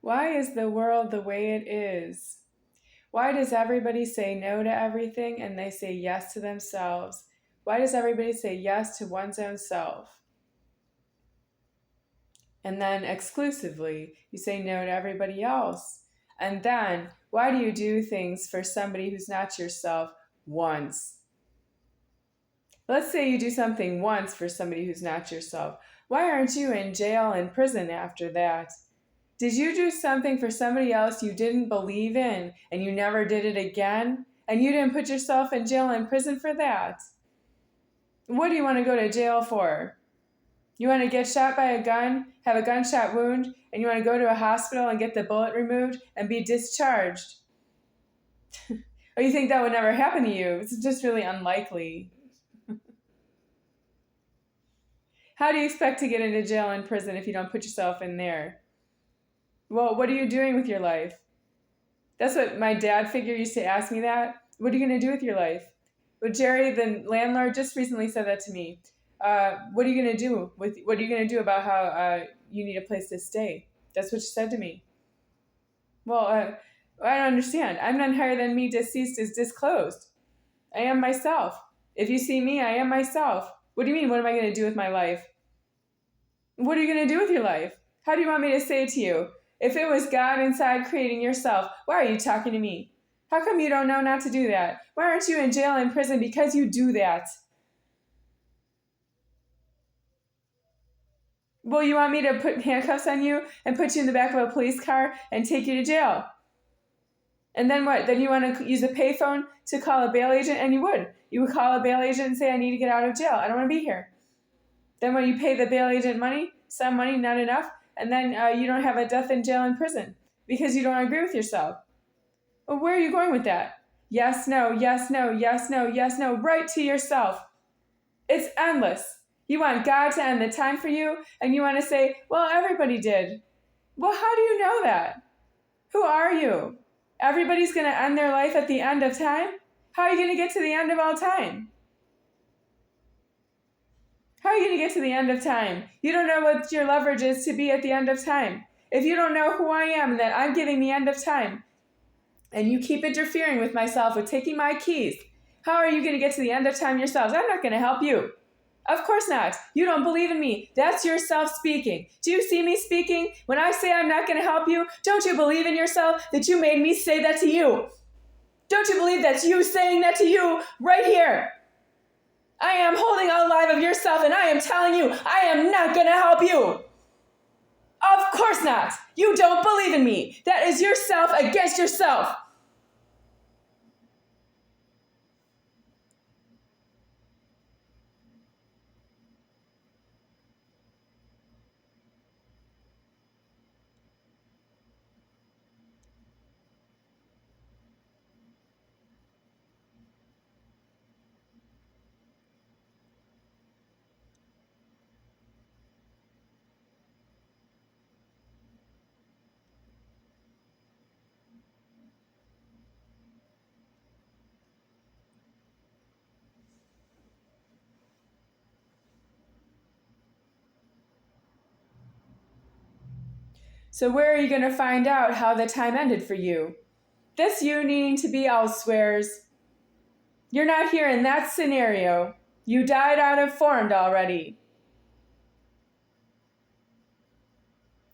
Why is the world the way it is? Why does everybody say no to everything and they say yes to themselves? Why does everybody say yes to one's own self? And then exclusively, you say no to everybody else. And then, why do you do things for somebody who's not yourself once? Let's say you do something once for somebody who's not yourself. Why aren't you in jail and prison after that? Did you do something for somebody else you didn't believe in and you never did it again? And you didn't put yourself in jail and prison for that? What do you want to go to jail for? You want to get shot by a gun, have a gunshot wound, and you want to go to a hospital and get the bullet removed and be discharged? Or you think that would never happen to you? It's just really unlikely. How do you expect to get into jail and prison if you don't put yourself in there? Well, what are you doing with your life? That's what my dad figure used to ask me that. What are you going to do with your life? Well, Jerry, the landlord, just recently said that to me. What are you going to do what are you going to do about how you need a place to stay? That's what she said to me. Well, I don't understand. I'm none higher than me, deceased is disclosed. I am myself. If you see me, I am myself. What do you mean, what am I going to do with my life? What are you going to do with your life? How do you want me to say it to you? If it was God inside creating yourself, why are you talking to me? How come you don't know not to do that? Why aren't you in jail and prison because you do that? Well, you want me to put handcuffs on you and put you in the back of a police car and take you to jail? And then what? Then you want to use a payphone to call a bail agent? And you would. You would call a bail agent and say, I need to get out of jail. I don't want to be here. Then when you pay the bail agent money, some money, not enough, and then you don't have a death in jail and prison because you don't agree with yourself. Well, where are you going with that? Yes, no, yes, no, yes, no, yes, no, right to yourself. It's endless. You want God to end the time for you, and you want to say, well, everybody did. Well, how do you know that? Who are you? Everybody's going to end their life at the end of time? How are you going to get to the end of all time? How are you going to get to the end of time? You don't know what your leverage is to be at the end of time. If you don't know who I am and that I'm giving the end of time, and you keep interfering with myself with taking my keys, how are you going to get to the end of time yourselves? I'm not going to help you. Of course not. You don't believe in me. That's yourself speaking. Do you see me speaking? When I say I'm not going to help you, don't you believe in yourself that you made me say that to you? Don't you believe that's you saying that to you right here? I am holding out live of yourself and I am telling you I am not going to help you. Of course not. You don't believe in me. That is yourself against yourself. So where are you going to find out how the time ended for you? This you needing to be elsewheres. You're not here in that scenario. You died out of formed already.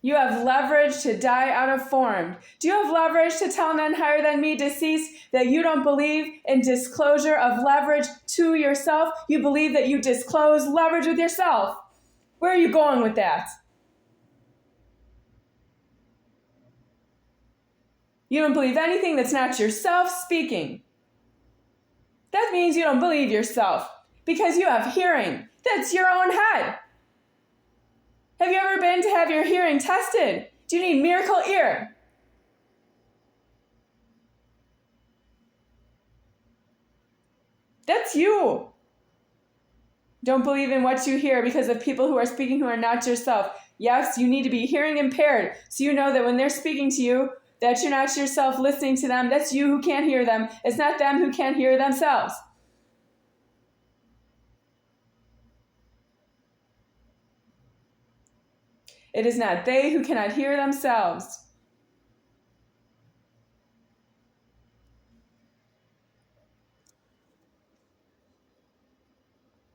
You have leverage to die out of formed. Do you have leverage to tell none higher than me, deceased, that you don't believe in disclosure of leverage to yourself? You believe that you disclose leverage with yourself. Where are you going with that? You don't believe anything that's not yourself speaking. That means you don't believe yourself because you have hearing. That's your own head. Have you ever been to have your hearing tested? Do you need miracle ear? That's you. Don't believe in what you hear because of people who are speaking who are not yourself. Yes, you need to be hearing impaired so you know that when they're speaking to you, that you're not yourself listening to them. That's you who can't hear them. It's not them who can't hear themselves. It is not they who cannot hear themselves.